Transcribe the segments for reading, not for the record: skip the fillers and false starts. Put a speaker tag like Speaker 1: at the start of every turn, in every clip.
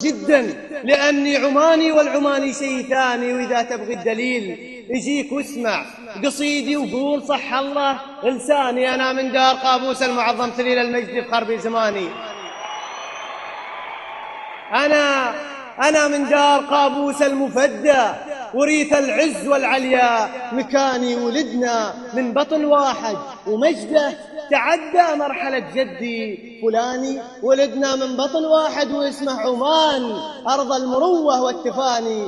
Speaker 1: جدا لأني عماني والعماني شيء ثاني. وإذا تبغي الدليل اجيك واسمع قصيدي وقول صح الله لساني. أنا من دار قابوس المعظم سليل المجد بخربي زماني. أنا من دار قابوس المفدى وريث العز والعليا. مكاني ولدنا من بطن واحد ومجده تعدى مرحلة جدي فلاني. ولدنا من بطن واحد واسمه عمان، أرض المروة والتفاني.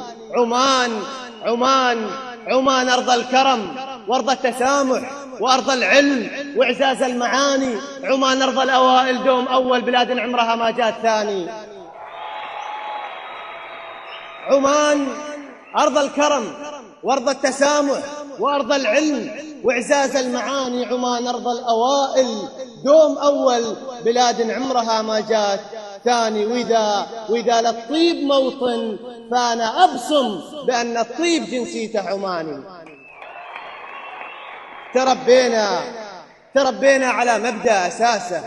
Speaker 1: عمان أرض الكرم وأرض التسامح وأرض العلم وإعزاز المعاني. عمان أرض الأوائل دوم أول، بلاد عمرها ما جات ثاني. عمان أرض الكرم وأرض التسامح وأرض العلم وإعزاز المعاني. عمان أرض الأوائل دوم أول، بلاد عمرها ما جات ثاني. وإذا للطيب موطن فأنا أبصم بأن الطيب جنسيته عماني. تربينا على مبدأ أساسه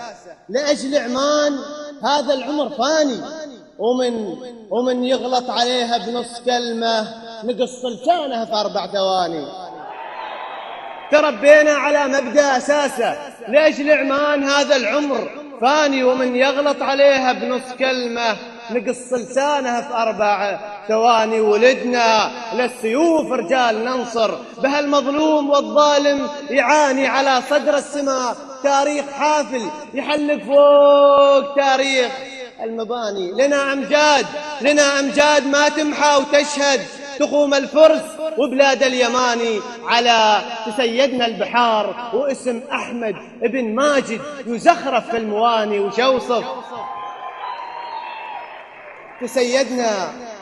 Speaker 1: لأجل عمان هذا العمر فاني. ومن يغلط عليها بنص كلمة نقص لسانه في 4 ثواني. تربينا على مبدأ أساسه لأجل عمان هذا العمر فاني. ومن يغلط عليها بنص كلمة نقص لسانه في 4 ثواني. ولدنا للسيوف رجال ننصر بها المظلوم والظالم يعاني. على صدر السماء تاريخ حافل يحلق فوق تاريخ المباني. لنا أمجاد ما تمحى وتشهد تخوم الفرس وبلاد اليماني. على تسيدنا البحار واسم أحمد ابن ماجد يزخرف في المواني. وش أوصف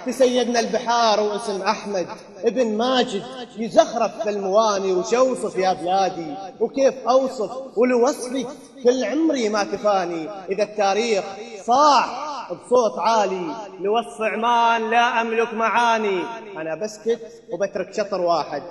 Speaker 1: تسيدنا البحار واسم أحمد ابن ماجد يزخرف في المواني. وش أوصف يا بلادي وكيف أوصف ولوصفك كل عمري ما كفاني. إذا التاريخ صاح بصوت عالي لوصف عمان لا أملك معاني. أنا بسكت وبترك شطر واحد.